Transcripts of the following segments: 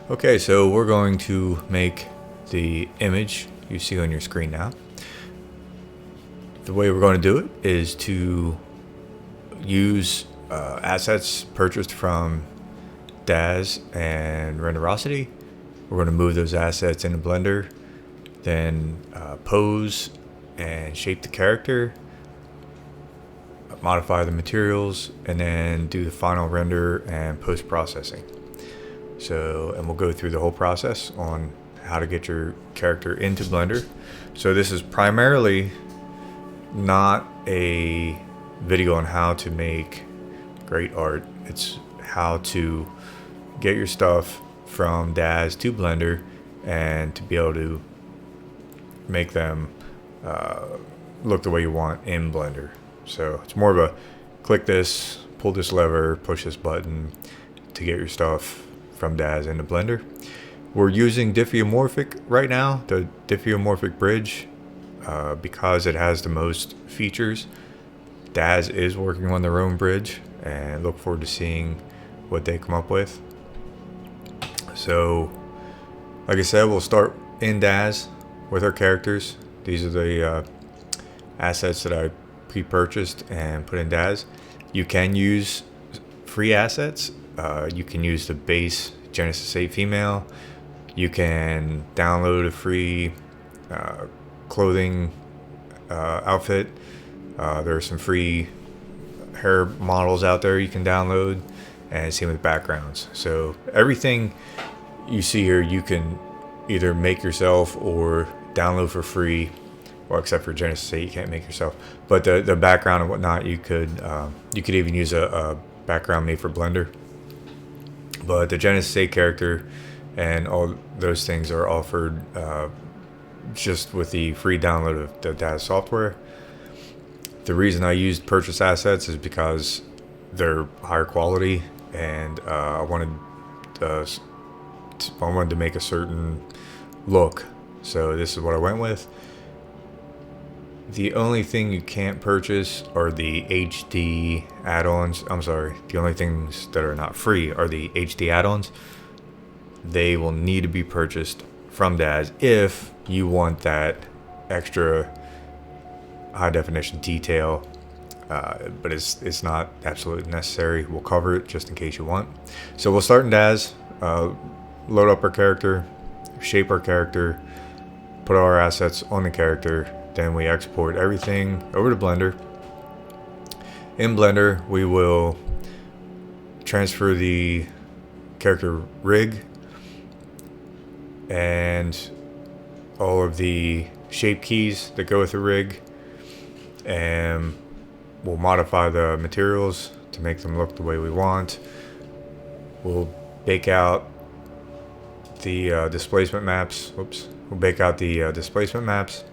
Okay, so we're going to make the image you see on your screen now. The way we're going to do it is to use assets purchased from DAZ and Renderosity. We're going to move those assets into Blender, then pose and shape the character, modify the materials, and then do the final render and post-processing. And we'll go through the whole process on how to get your character into Blender. So this is primarily not a video on how to make great art. It's how to get your stuff from DAZ to Blender and to be able to make them look the way you want in Blender. So it's more of a click this, pull this lever, push this button to get your stuff from DAZ into Blender. We're using Diffeomorphic right now, the Diffeomorphic bridge, because it has the most features. DAZ is working on their own bridge, and look forward to seeing what they come up with. So, like I said, we'll start in DAZ with our characters. These are the assets that I pre-purchased and put in DAZ. You can use free assets. You can use the base Genesis 8 female. You can download a free clothing outfit. There are some free hair models out there you can download, and same with backgrounds. So everything you see here you can either make yourself or download for free. Well, except for Genesis 8, you can't make yourself. But the background and whatnot, you could even use a background made for Blender. But the Genesis 8 character and all those things are offered just with the free download of the DAZ software. The reason I used purchase assets is because they're higher quality, and I wanted to make a certain look. So this is what I went with. The only thing you can't purchase are the HD add-ons. I'm sorry, the only things that are not free are the HD add-ons. They will need to be purchased from DAZ if you want that extra high definition detail, but it's not absolutely necessary. We'll cover it just in case you want. So we'll start in DAZ, load up our character, shape our character, put our assets on the character. Then we export everything over to Blender. In Blender, we will transfer the character rig and all of the shape keys that go with the rig, and we'll modify the materials to make them look the way we want. We'll bake out the displacement maps. We'll bake out the displacement maps.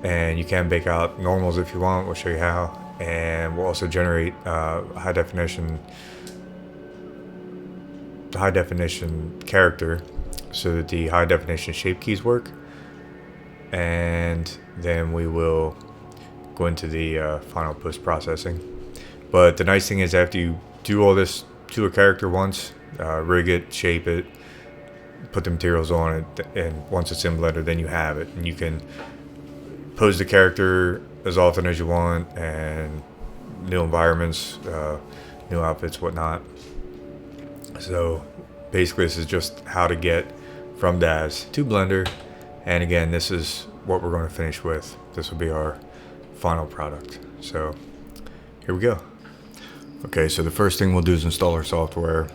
And you can bake out normals if you want. We'll show you how. And we'll also generate high definition character so that the high definition shape keys work. And then we will go into the final post processing. But the nice thing is, after you do all this to a character once, rig it, shape it, put the materials on it, and once it's in Blender, then you have it, and you can pose the character as often as you want, and new environments, new outfits, whatnot. So basically this is just how to get from DAZ to Blender, and again, this is what we're going to finish with. This will be our final product. So here we go. Okay, so the first thing we'll do is install our software.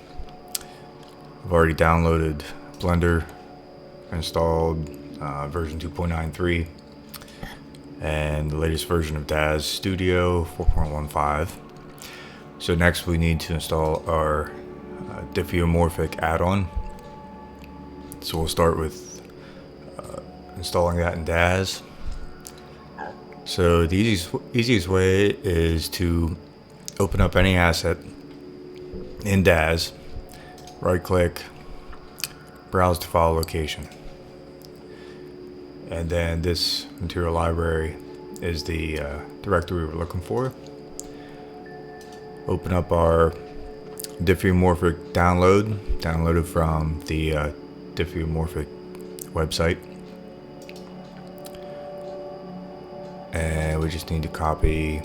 I've already downloaded Blender, installed version 2.93. and the latest version of DAZ Studio 4.15. So next we need to install our Diffeomorphic add-on. So we'll start with installing that in DAZ. So the easiest way is to open up any asset in DAZ, right click, browse to file location. And then this material library is the directory we were looking for. Open up our Diffeomorphic downloaded from the Diffeomorphic website. And we just need to copy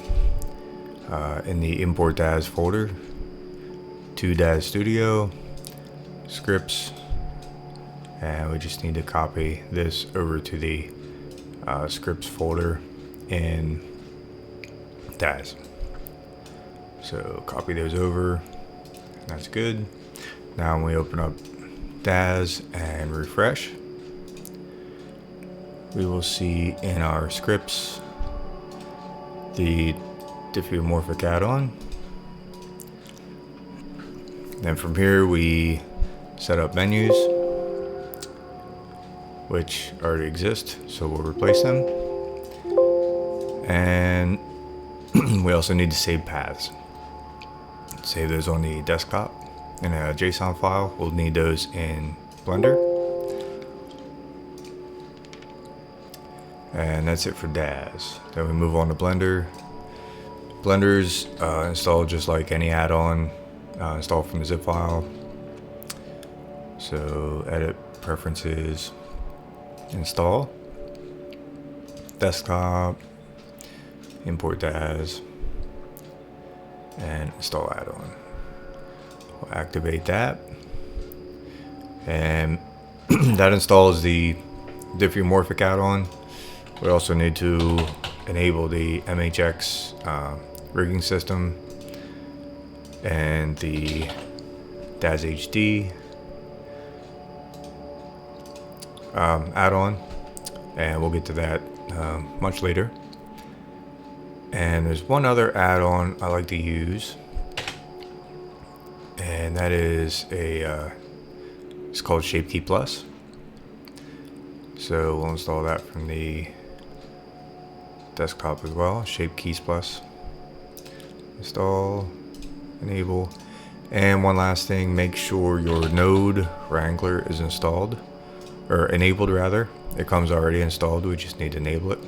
in the import DAZ folder to DAZ Studio, scripts, and we just need to copy this over to the scripts folder in DAZ. So copy those over, that's good. Now when we open up DAZ and refresh, we will see in our scripts the Diffeomorphic add-on. Then from here we set up menus, which already exist, so we'll replace them. And we also need to save paths. Save those on the desktop in a JSON file. We'll need those in Blender. And that's it for DAZ. Then we move on to Blender. Blender's installed just like any add-on, installed from the zip file. So edit, preferences, install, desktop, import DAZ, and install add-on. We'll activate that, and that installs the Diffeomorphic add-on. We also need to enable the MHX rigging system and the DAZ HD add-on, and we'll get to that much later. And there's one other add-on I like to use, and that is it's called ShapeKey Plus. So we'll install that from the desktop as well. ShapeKeys Plus, install, enable. And one last thing, make sure your node Wrangler is installed, or enabled rather. It comes already installed, we just need to enable it,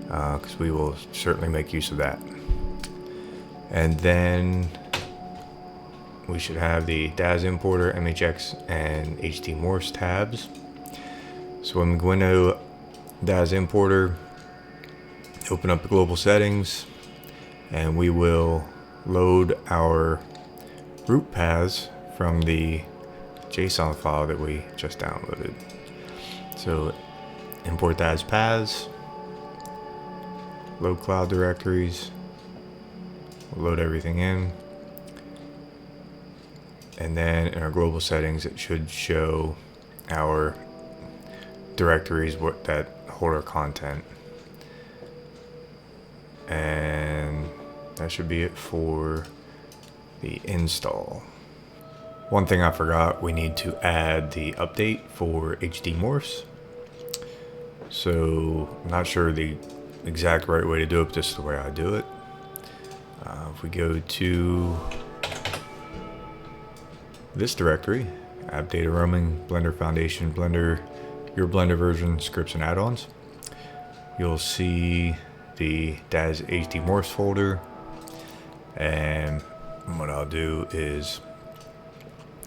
because we will certainly make use of that. And then we should have the DAZ importer, MHX, and HD Morphs tabs. So when we go into DAZ importer, open up the global settings, and we will load our root paths from the JSON file that we just downloaded. So import DAZ paths, load cloud directories, we'll load everything in, and then in our global settings it should show our directories that hold our content. And that should be it for the install. One thing I forgot, we need to add the update for HD Morphs. So I'm not sure the exact right way to do it, but this is the way I do it. If we go to this directory, app data roaming, Blender Foundation, Blender, your Blender version, scripts and add-ons, you'll see the DAZ HD Morphs folder. And what I'll do is,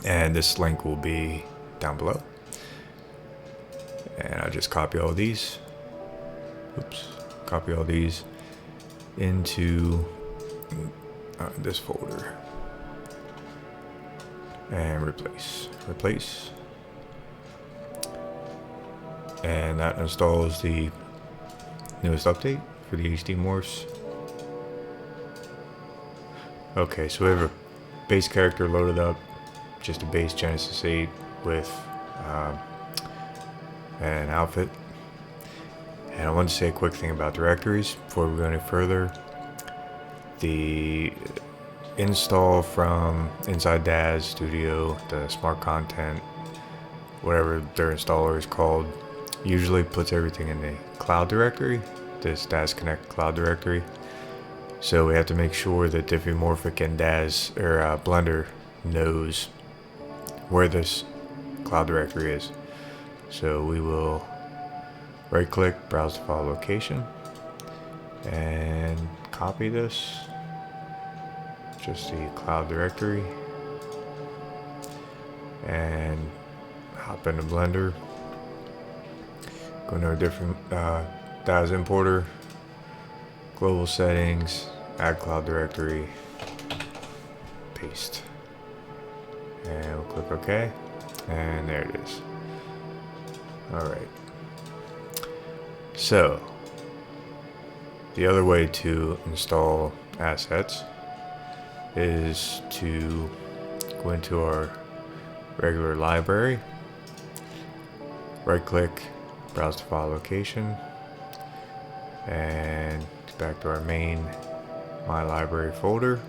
and this link will be down below, and I'll just copy all these, copy all these into this folder and replace, and that installs the newest update for the HD Morphs. Okay, so we have a base character loaded up, just a base Genesis 8 with an outfit. And I want to say a quick thing about directories before we go any further. The install from inside DAZ Studio, the smart content, whatever their installer is called, usually puts everything in the cloud directory, this DAZ Connect cloud directory. So we have to make sure that Diffeomorphic and DAZ, or Blender, knows where this cloud directory is. So we will right click, browse the file location, and copy this, just the cloud directory, hop into Blender, go into a different DAZ importer, global settings, add cloud directory, paste, and we'll click OK, and there it is. Alright, so the other way to install assets is to go into our regular library, right click, browse to file location, and back to our main My Library folder,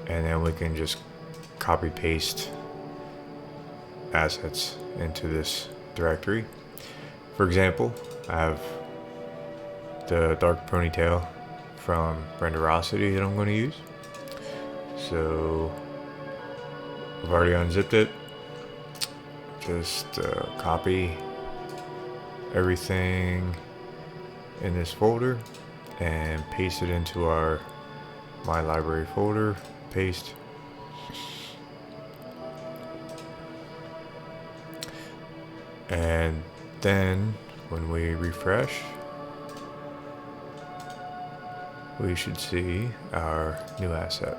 and then we can just copy paste assets into this directory. For example, I have the dark ponytail from Renderosity that I'm going to use. So I've already unzipped it. Just copy everything in this folder and paste it into our My Library folder. Paste. And then when we refresh, we should see our new asset.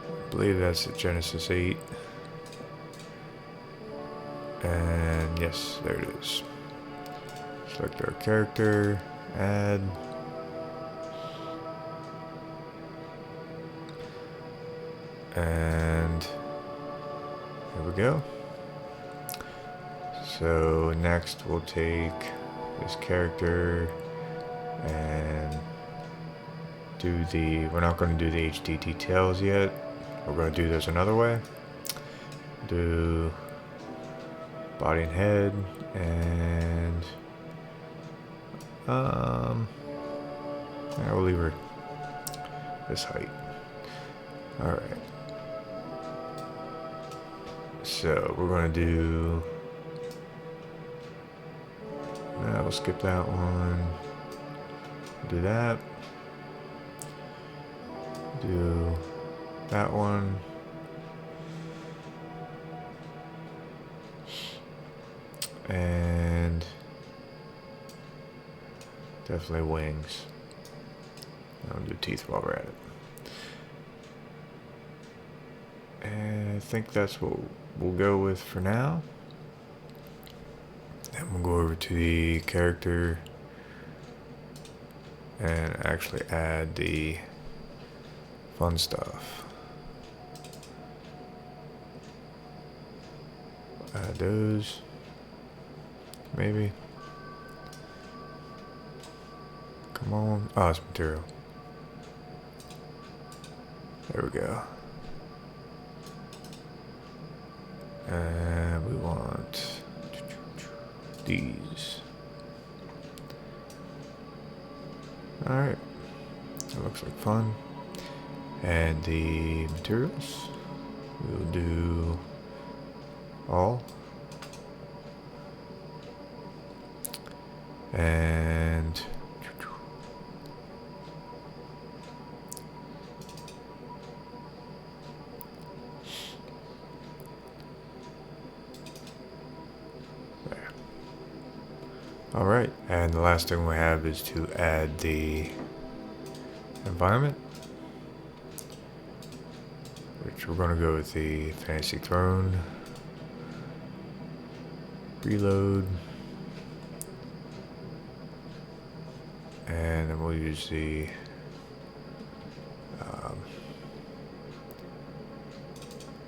I believe that's the Genesis 8. And yes, there it is. Select our character, add. And here we go. So next we'll take this character and do the, we're not going to do the HD details yet. We're going to do this another way. Do body and head, and I will leave her this height. Alright. So we're going to do, we'll skip that one. Do that. Do that one. And definitely wings. I'll do teeth while we're at it. And I think that's what we'll go with for now. Then we'll go over to the character and actually add the fun stuff. Add those. Maybe. Come on. Oh, it's material. There we go. And we want these. Alright. That looks like fun. And the materials. We'll do all. And there. All right, and the last thing we have is to add the environment, which we're going to go with the Fantasy Throne. Reload. And then we'll use the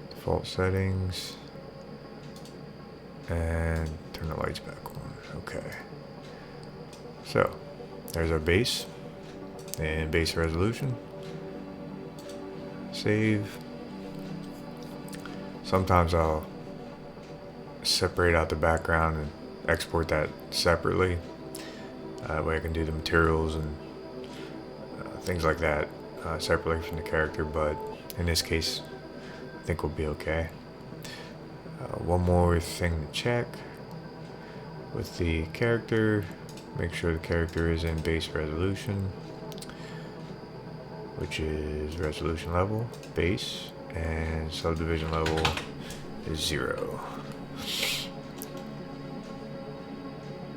default settings and turn the lights back on. Okay. So there's our base and base resolution. Save. Sometimes I'll separate out the background and export that separately. That way I can do the materials and things like that separately from the character, but in this case I think we'll be okay. One more thing to check with the character, make sure the character is in base resolution, which is resolution level, base, and subdivision level is 0.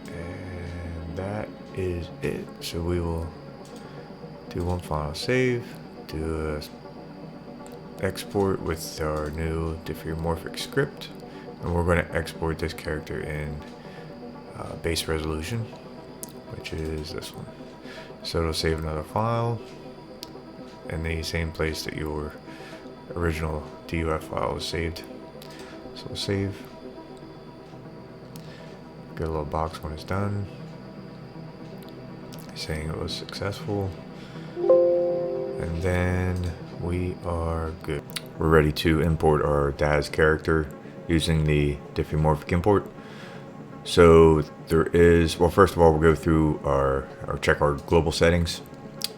And that is it. So we will do one final save, do a export with our new Diffeomorphic script, and we're going to export this character in base resolution, which is this one. So it'll save another file in the same place that your original DUF file was saved. So we'll save, get a little box when it's done saying it was successful, and then we are good. We're ready to import our DAZ character using the Diffeomorphic import. So there is, well, first of all, we'll go through our check our global settings,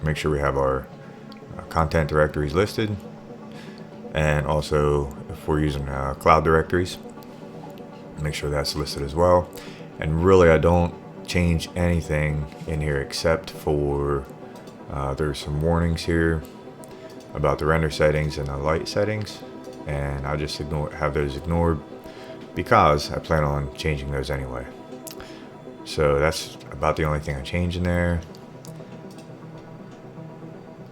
make sure we have our content directories listed, and also if we're using cloud directories, make sure that's listed as well. And really, I don't change anything in here except for there's some warnings here about the render settings and the light settings, and I'll just have those ignored because I plan on changing those anyway. So that's about the only thing I change in there.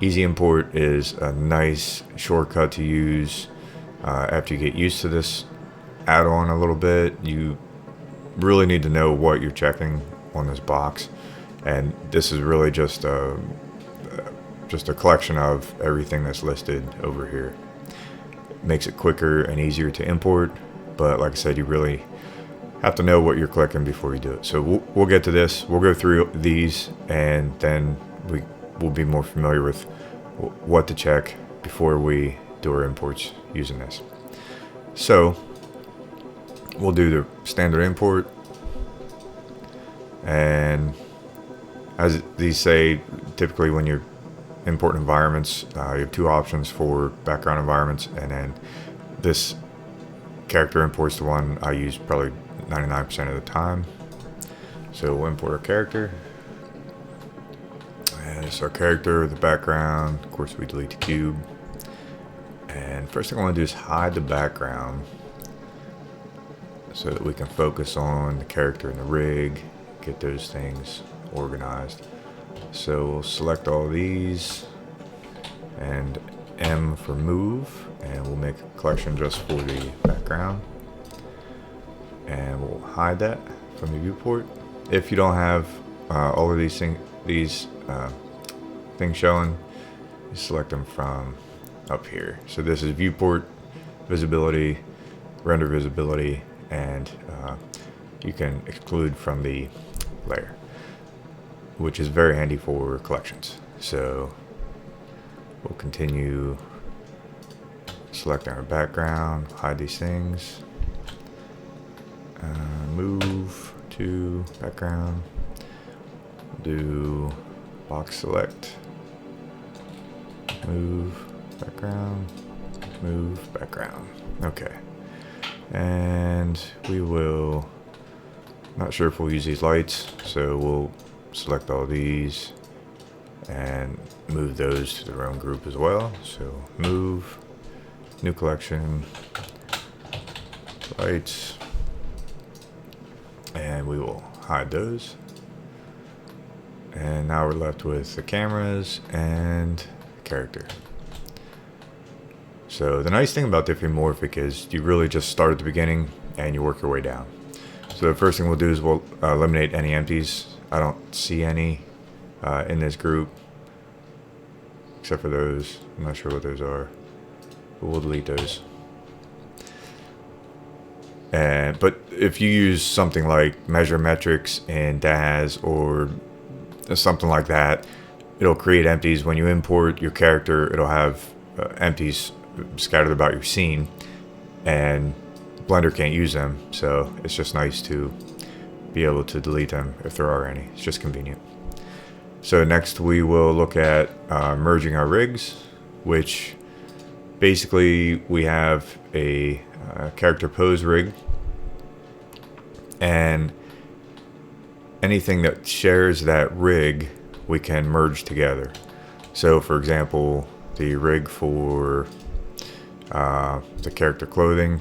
Easy import is a nice shortcut to use after you get used to this add-on a little bit. You really need to know what you're checking on this box, and this is really just a collection of everything that's listed over here. Makes it quicker and easier to import, but like I said, you really have to know what you're clicking before you do it. So we'll get to this. We'll go through these, and then we'll be more familiar with what to check before we do our imports using this. So we'll do the standard import, and as these say, typically when you're importing environments, you have two options for background environments, and then this character imports the one I use probably 99% of the time. So we'll import our character, and it's our character, the background. Of course, we delete the cube, and first thing I want to do is hide the background so that we can focus on the character and the rig, get those things organized. So we'll select all these and M for move, and we'll make a collection just for the background, and we'll hide that from the viewport. If you don't have all of these things showing, you select them from up here. So this is viewport visibility, render visibility, and you can exclude from the layer, which is very handy for collections. So we'll continue selecting our background, hide these things, move to background, do box select, move background, move background. Okay, and we will, not sure if we'll use these lights, so we'll select all these and move those to their own group as well. So move, new collection, lights, and we will hide those. And now we're left with the cameras and the character. So the nice thing about Diffeomorphic is you really just start at the beginning and you work your way down. So the first thing we'll do is we'll eliminate any empties. I don't see any in this group, except for those. I'm not sure what those are, but we'll delete those. But if you use something like measure metrics in DAZ or something like that, it'll create empties. When you import your character, it'll have empties scattered about your scene, and Blender can't use them, so it's just nice to be able to delete them if there are any. It's just convenient. So next we will look at merging our rigs, which basically we have a character pose rig, and anything that shares that rig we can merge together. So for example, the rig for the character clothing,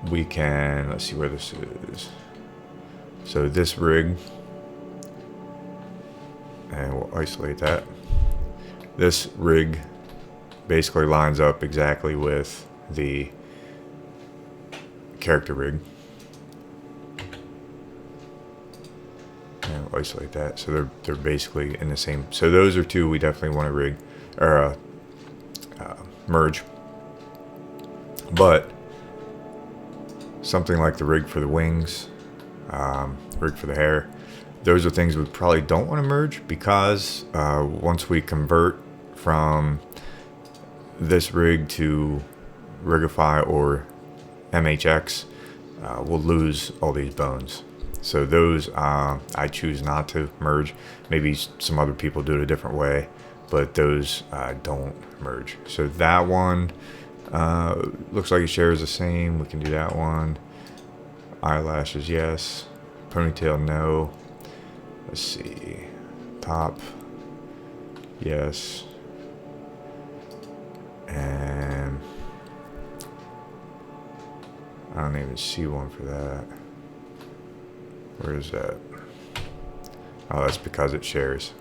we can, let's see where this is. So this rig, and we'll isolate that. This rig basically lines up exactly with the character rig. And we'll isolate that. So they're basically in the same. So those are two we definitely want to rig or merge. But something like the rig for the wings, rig for the hair, those are things we probably don't want to merge, because once we convert from this rig to Rigify or MHX, we'll lose all these bones. So those I choose not to merge. Maybe some other people do it a different way, but those don't merge. So that one looks like it shares the same. We can do that one. Eyelashes, yes. Ponytail, no. Let's see. Top, yes. And I don't even see one for that. Where is that? Oh, that's because it shares.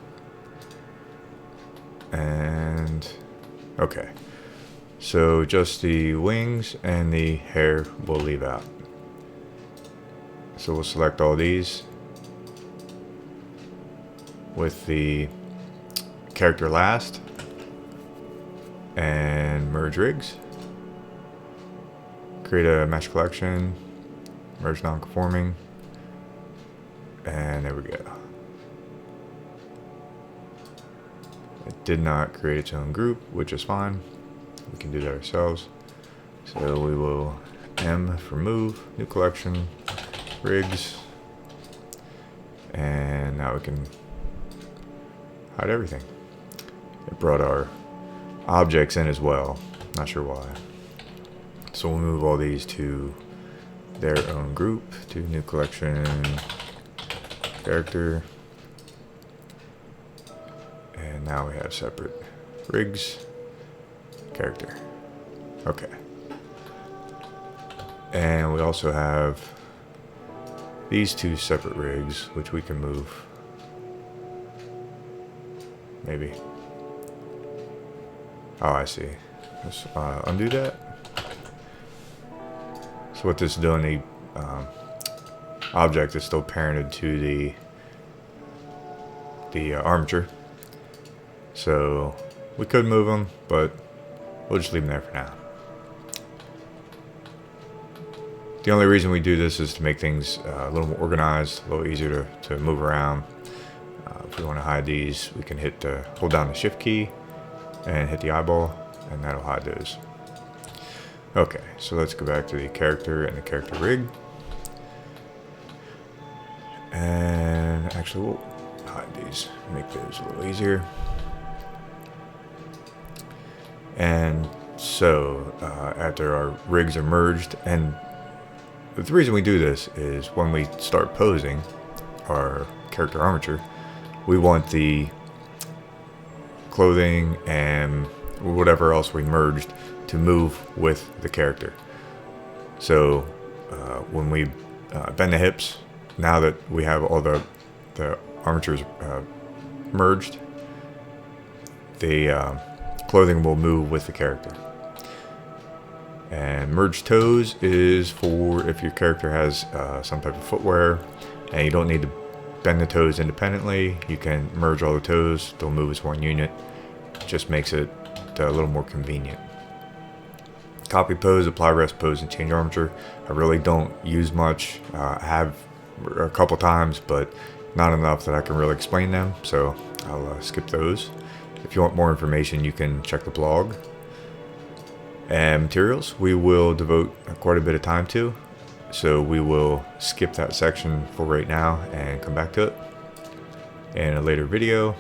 And okay. So just the wings and the hair we'll leave out. So we'll select all these with the character last and merge rigs. Create a mesh collection, merge non-conforming, and there we go. It did not create its own group, which is fine. We can do that ourselves. So we will M for move, new collection, rigs, and now we can hide everything. It brought our objects in as well, not sure why. So we'll move all these to their own group, to new collection, character, and now we have separate rigs, character. Okay. And we also have these two separate rigs, which we can move. Maybe. Oh, I see. Let's undo that. So what this is doing, the object is still parented to the armature. So we could move them, but we'll just leave them there for now. The only reason we do this is to make things a little more organized, a little easier to move around. If we want to hide these, we can hold down the shift key and hit the eyeball, and that'll hide those. Okay, so let's go back to the character and the character rig. And actually, we'll hide these, make those a little easier. And so after our rigs are merged, and the reason we do this is when we start posing our character armature, we want the clothing and whatever else we merged to move with the character. So when we bend the hips, now that we have all the armatures merged, the clothing will move with the character. And merge toes is for if your character has some type of footwear and you don't need to bend the toes independently, you can merge all the toes, they'll move as one unit. It just makes it a little more convenient. Copy pose, apply rest pose, and change armature. I really don't use much. I have a couple times, but not enough that I can really explain them, so I'll skip those. If you want more information, you can check the blog. And materials, we will devote quite a bit of time to, so we will skip that section for right now and come back to it in a later video.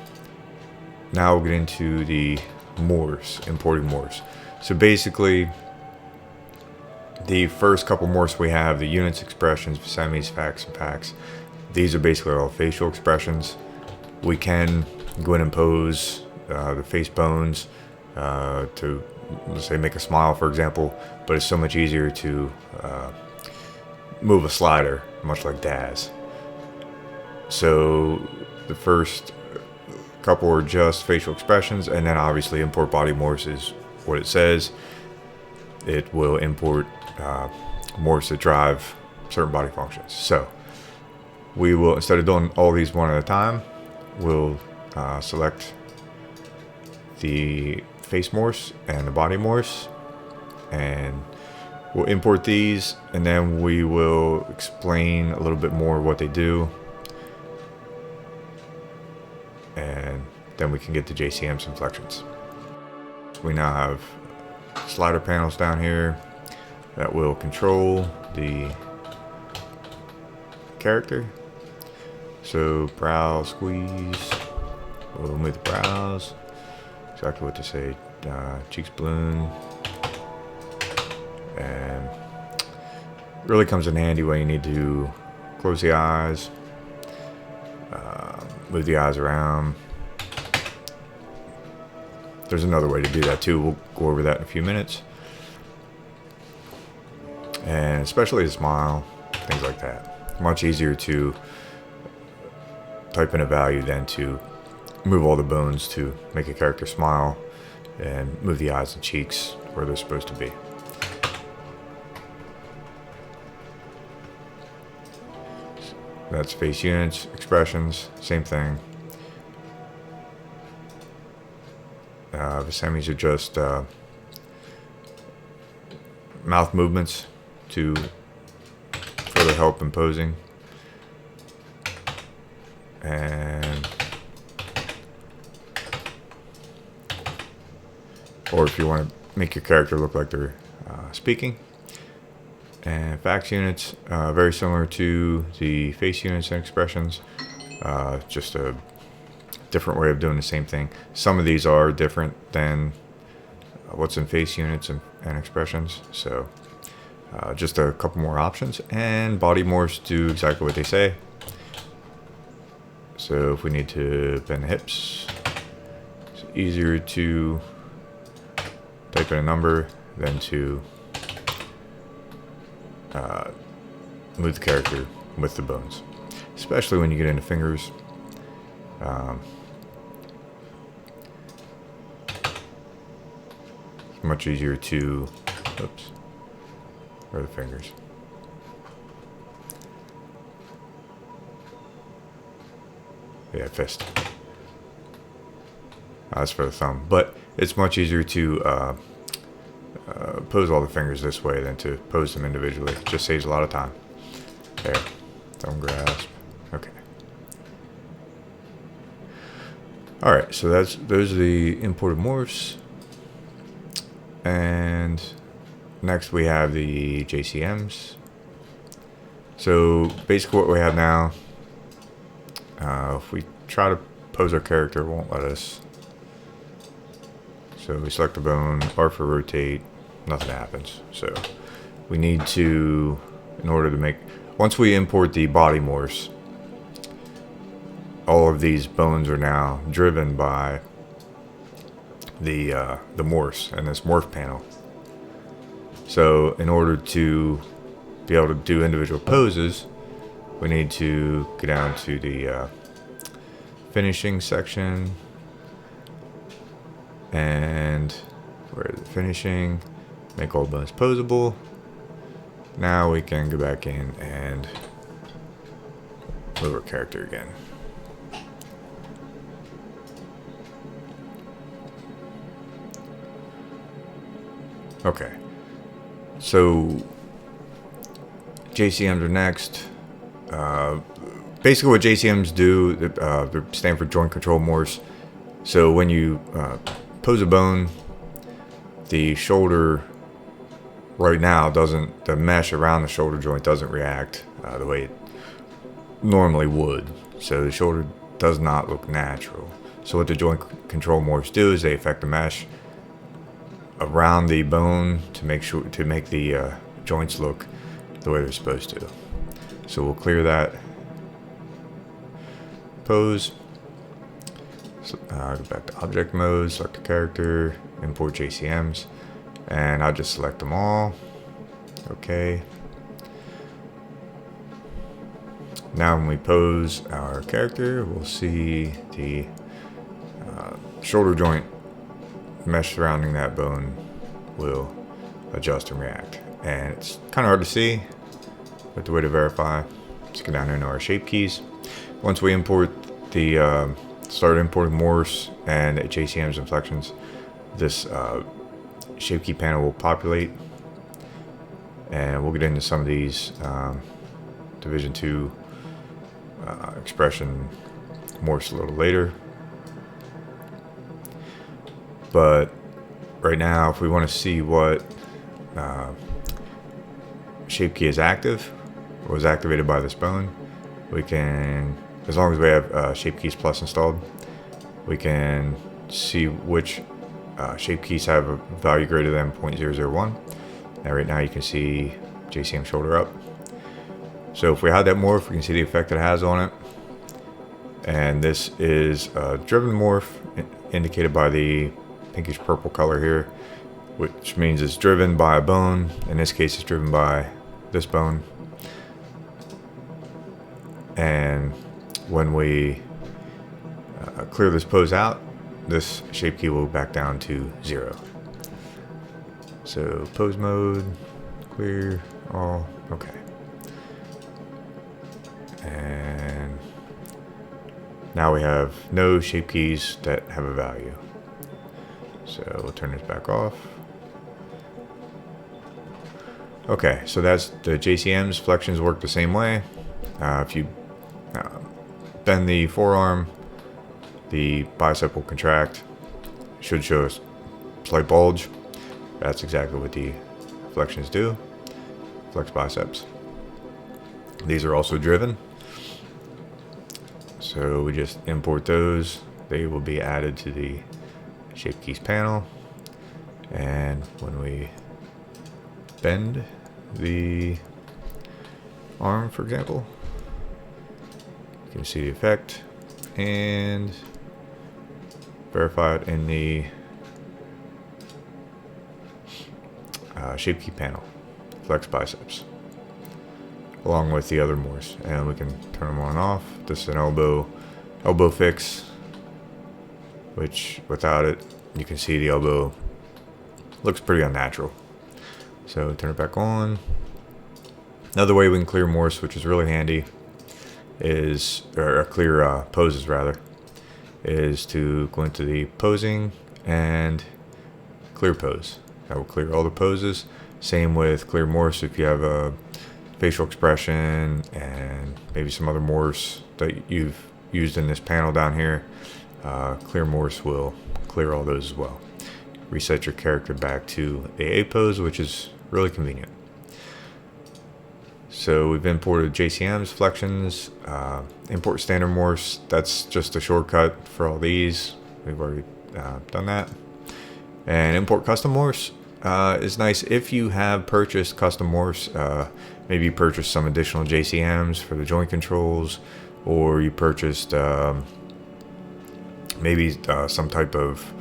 Now we'll get into the morphs, importing morphs. So basically, the first couple morphs we have, the units, expressions, semis, facts, and packs. These are basically all facial expressions. We can go in and pose the face bones to, let's say, make a smile, for example, but it's so much easier to move a slider, much like DAZ. So the first couple are just facial expressions, and then obviously import body morphs is what it says. It will import morphs that drive certain body functions. So we will, instead of doing all these one at a time, we'll select the face morphs and the body morphs, and we'll import these, and then we will explain a little bit more what they do, and then we can get to JCMs and flexions. We now have slider panels down here that will control the character. So brow squeeze, we'll move the brows, exactly what to say, cheeks balloon, and really comes in handy when you need to close the eyes, move the eyes around. There's another way to do that too. We'll go over that in a few minutes. And especially a smile, things like that. Much easier to type in a value than to move all the bones to make a character smile and move the eyes and cheeks where they're supposed to be. That's face units, expressions, same thing. Visemis are just mouth movements to further help in posing. And or if you want to make your character look like they're speaking. And fax units, very similar to the face units and expressions, just a different way of doing the same thing. Some of these are different than what's in face units and expressions, so just a couple more options. And body morphs do exactly what they say. So if we need to bend the hips, it's easier to type in a number than to move the character with the bones, especially when you get into fingers. It's much easier to, oops, where are the fingers? Yeah, fist. That's for the thumb, but it's much easier to pose all the fingers this way than to pose them individually. It just saves a lot of time. There, thumb grasp. Okay. All right, so those are the imported morphs, and next we have the JCMs. So basically, what we have now, if we try to pose our character, it won't let us. So we select the bone, R for rotate, nothing happens. So we need to, in order to make, once we import the body morphs, all of these bones are now driven by the morphs and this morph panel. So in order to be able to do individual poses, we need to go down to the finishing section, and where is the finishing? Make all bones posable. Now we can go back in and move our character again. Okay, so JCMs are next. Basically what JCMs do, they stand for joint control morphs. So when you pose a bone, the shoulder right now doesn't, the mesh around the shoulder joint doesn't react the way it normally would. So the shoulder does not look natural. So what the joint control morphs do is they affect the mesh around the bone to make sure, to make the joints look the way they're supposed to. So we'll clear that pose. So, go back to object mode, select the character, import JCMs, and I'll just select them all. Okay. now when we pose our character, we'll see the shoulder joint mesh surrounding that bone will adjust and react. And it's kind of hard to see, but the way to verify, let's go down into our shape keys. Once we import the start importing morphs and JCMs and flexions, this shape key panel will populate, and we'll get into some of these Division 2 expression morphs a little later. But right now, if we want to see what shape key is active or was activated by this bone, we can, as long as we have shape keys plus installed, we can see which shape keys have a value greater than 0.001. And right now you can see JCM shoulder up. So if we had that morph, we can see the effect it has on it. And this is a driven morph indicated by the pinkish purple color here, which means it's driven by a bone. In this case, it's driven by this bone. And when we clear this pose out, this shape key will go back down to 0. So pose mode, clear all, okay. And now we have no shape keys that have a value. So we'll turn this back off. Okay, so that's the JCMs. Flexions work the same way. If you bend the forearm, the bicep will contract. Should show a slight bulge. That's exactly what the flexions do. Flex biceps. These are also driven. So we just import those. They will be added to the shape keys panel. And when we bend the arm, for example, you can see the effect and verify it in the shape key panel, flex biceps, along with the other morphs. And we can turn them on and off. This is an elbow fix, which without it, you can see the elbow looks pretty unnatural. So turn it back on. Another way we can clear morphs, which is really handy, is, or clear poses rather, is to go into the posing and clear pose. That will clear all the poses. Same with clear morphs. If you have a facial expression and maybe some other morphs that you've used in this panel down here, clear morphs will clear all those as well. Reset your character back to the A pose, which is really convenient. So we've imported JCMs, flexions, import standard morphs. That's just a shortcut for all these. We've already done that. And import custom morphs is nice if you have purchased custom morphs. Maybe you purchased some additional JCMs for the joint controls, or you purchased maybe some type of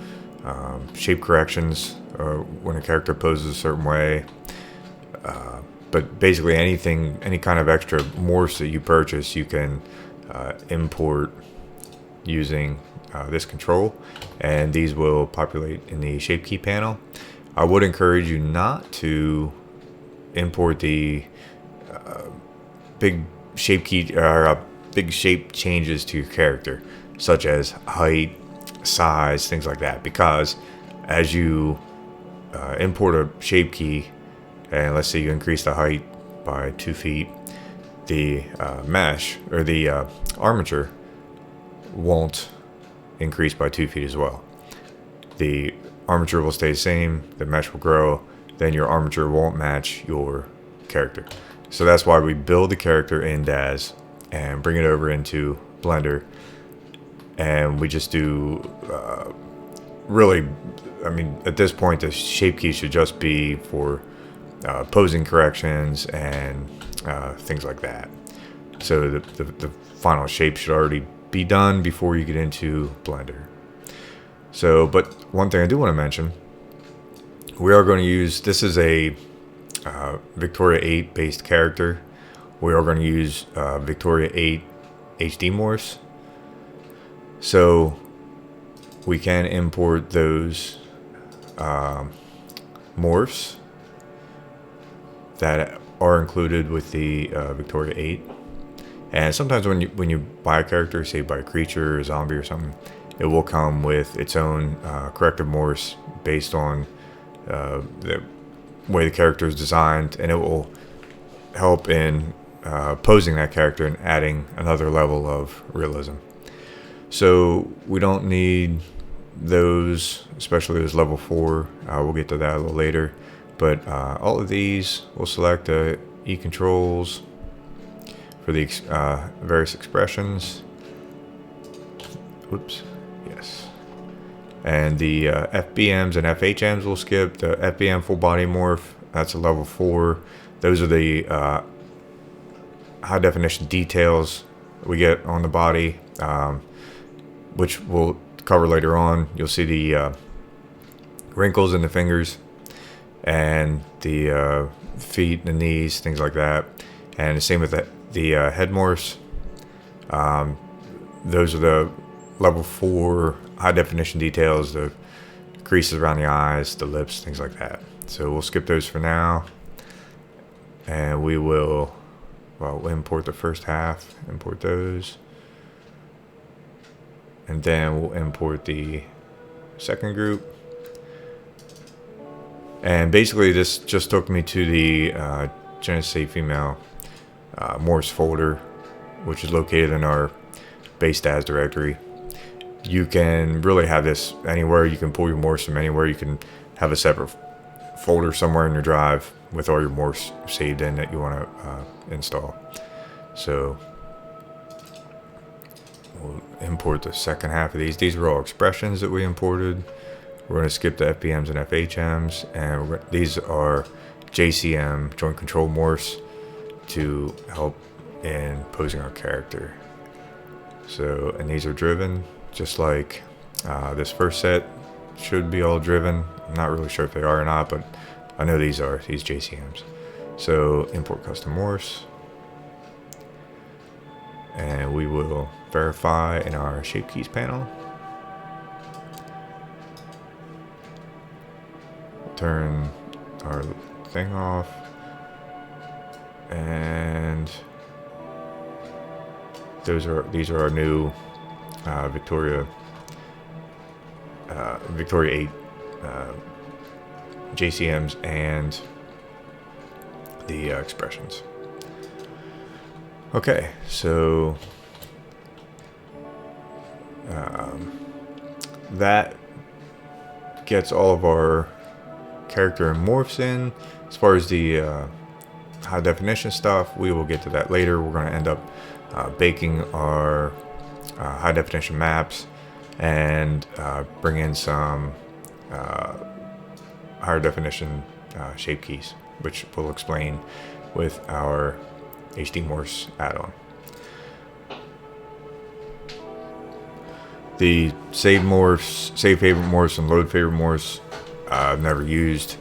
shape corrections when a character poses a certain way. But basically any kind of extra morphs that you purchase, you can import using this control, and these will populate in the shape key panel. I would encourage you not to import the big shape key or big shape changes to your character, such as height, size, things like that, because as you import a shape key, and let's say you increase the height by 2 feet, the mesh or the armature won't increase by 2 feet as well. The armature will stay the same, the mesh will grow, then your armature won't match your character. So that's why we build the character in DAZ and bring it over into Blender, and we just do really, I mean, at this point the shape key should just be for posing corrections and things like that. So the final shape should already be done before you get into Blender. So, but one thing I do want to mention, we are going to use, this is a Victoria 8 based character. we are going to use Victoria 8 HD Morphs. So we can import those morphs that are included with the Victoria 8. And sometimes when you buy a character, say buy a creature or a zombie or something, it will come with its own corrective morphs based on the way the character is designed, and it will help in posing that character and adding another level of realism. So we don't need those, especially those level 4. We'll get to that a little later. But all of these, we'll select E controls for the various expressions. Oops, yes. And the FBMs and FHMs we'll skip. The FBM full body morph, that's a level 4. Those are the high definition details we get on the body, which we'll cover later on. You'll see the wrinkles in the fingers and the feet, the knees, things like that. And the same with the head morphs. Those are the level 4 high definition details, the creases around the eyes, the lips, things like that. So we'll skip those for now, and we will import the first half, import those, and then we'll import the second group. And basically this just took me to the Genesis Female Morphs folder, which is located in our base DAZ directory. You can really have this anywhere. You can pull your morphs from anywhere. You can have a separate folder somewhere in your drive with all your morphs saved in that you want to install. So we'll import the second half of these. These are all expressions that we imported. We're going to skip the FBMs and FHMs, and these are JCM, Joint Control Morphs, to help in posing our character. So, and these are driven, just like this first set should be all driven. I'm not really sure if they are or not, but I know these are, these JCMs. So import custom morphs, and we will verify in our shape keys panel. Turn our thing off, and these are our new Victoria 8 JCMs and the expressions. Okay, so that gets all of our character and morphs in. As far as the high definition stuff, we will get to that later. We're going to end up baking our high definition maps and bring in some higher definition shape keys, which we'll explain with our HD Morphs add-on. The save morphs, save favorite morphs, and load favorite morphs I've never used,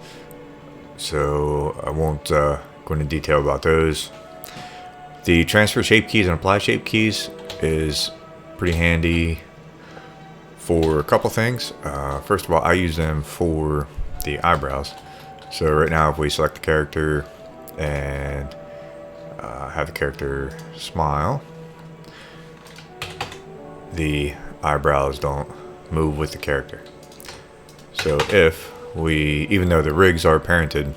so I won't go into detail about those. The transfer shape keys and apply shape keys is pretty handy for a couple things. First of all, I use them for the eyebrows. So right now, if we select the character and have the character smile, the eyebrows don't move with the character. So if we, even though the rigs are parented,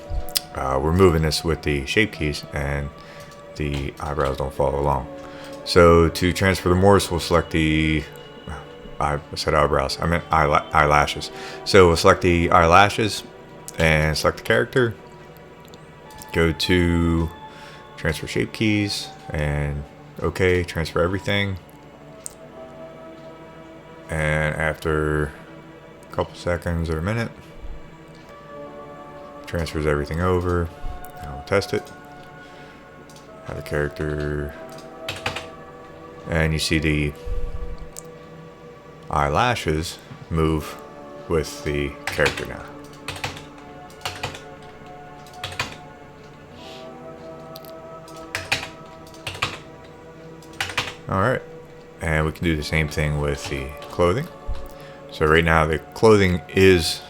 we're moving this with the shape keys and the eyebrows don't follow along. So to transfer the morphs, we'll select the, I said eyebrows, I meant eyelashes. So we'll select the eyelashes and select the character, go to transfer shape keys and okay, transfer everything. And after a couple seconds or a minute, transfers everything over. Now we'll test it. Have the character, and you see the eyelashes move with the character now. Alright, and we can do the same thing with the clothing. So right now the clothing is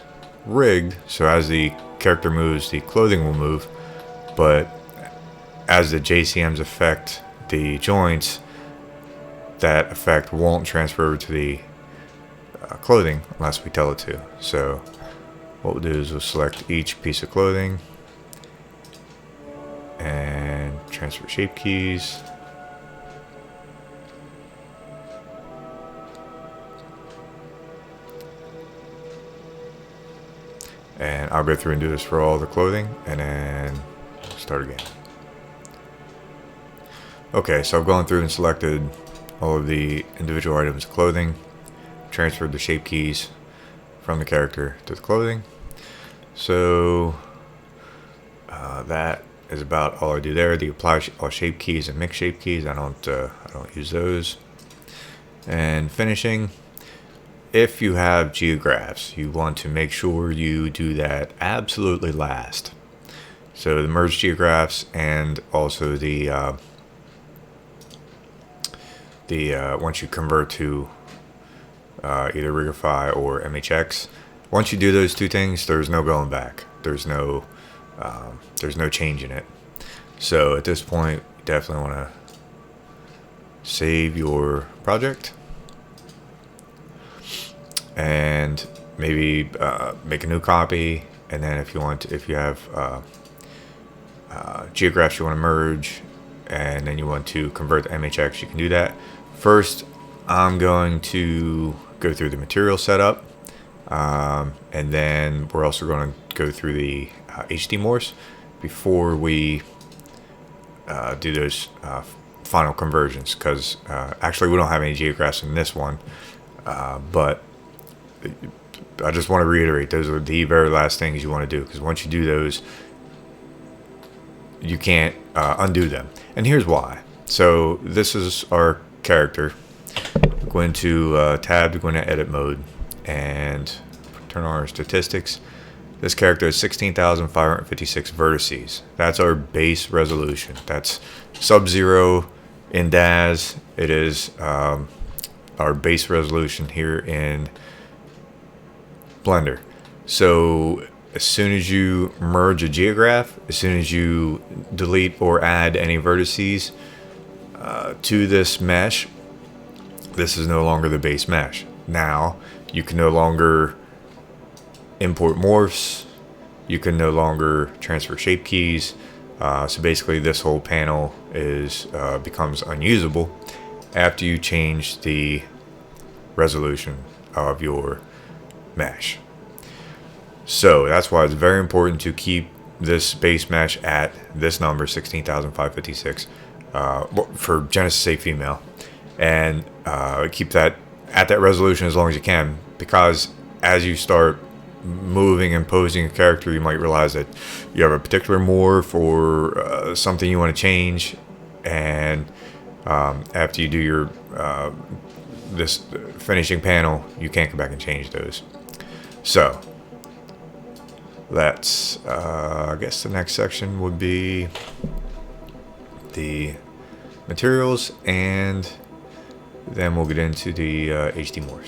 rigged, so as the character moves, the clothing will move, but as the JCMs affect the joints, that effect won't transfer over to the clothing unless we tell it to. So what we'll do is we'll select each piece of clothing and transfer shape keys. And I'll go through and do this for all the clothing and then start again. Okay, so I've gone through and selected all of the individual items of clothing, transferred the shape keys from the character to the clothing. So that is about all I do there. The apply all shape keys and mix shape keys, I don't use those. And finishing, if you have geographs, you want to make sure you do that absolutely last. So the merge geographs and also the once you convert to either Rigify or MHX, once you do those two things, there's no going back. There's no change in it. So at this point, you definitely want to save your project and maybe make a new copy. And then if you have geographs you want to merge, and then you want to convert to MHX, you can do that. First, I'm going to go through the material setup, and then we're also going to go through the HD morphs before we do those final conversions, because actually we don't have any geographs in this one, but I just want to reiterate, those are the very last things you want to do, because once you do those, you can't undo them. And here's why. So this is our character. Go into tab to go into edit mode and turn on our statistics. This character has 16,556 vertices. That's our base resolution. That's sub-zero in DAZ. It is our base resolution here in Blender. So as soon as you merge a geograph, as soon as you delete or add any vertices to this mesh, this is no longer the base mesh. Now you can no longer import morphs, you can no longer transfer shape keys, so basically this whole panel is becomes unusable after you change the resolution of your mesh. So that's why it's very important to keep this base mesh at this number, 16,556, for Genesis A female, and keep that at that resolution as long as you can, because as you start moving and posing a character, you might realize that you have a particular morph or something you want to change, and after you do your this finishing panel, you can't go back and change those. So that's I guess the next section would be the materials, and then we'll get into the HD morphs.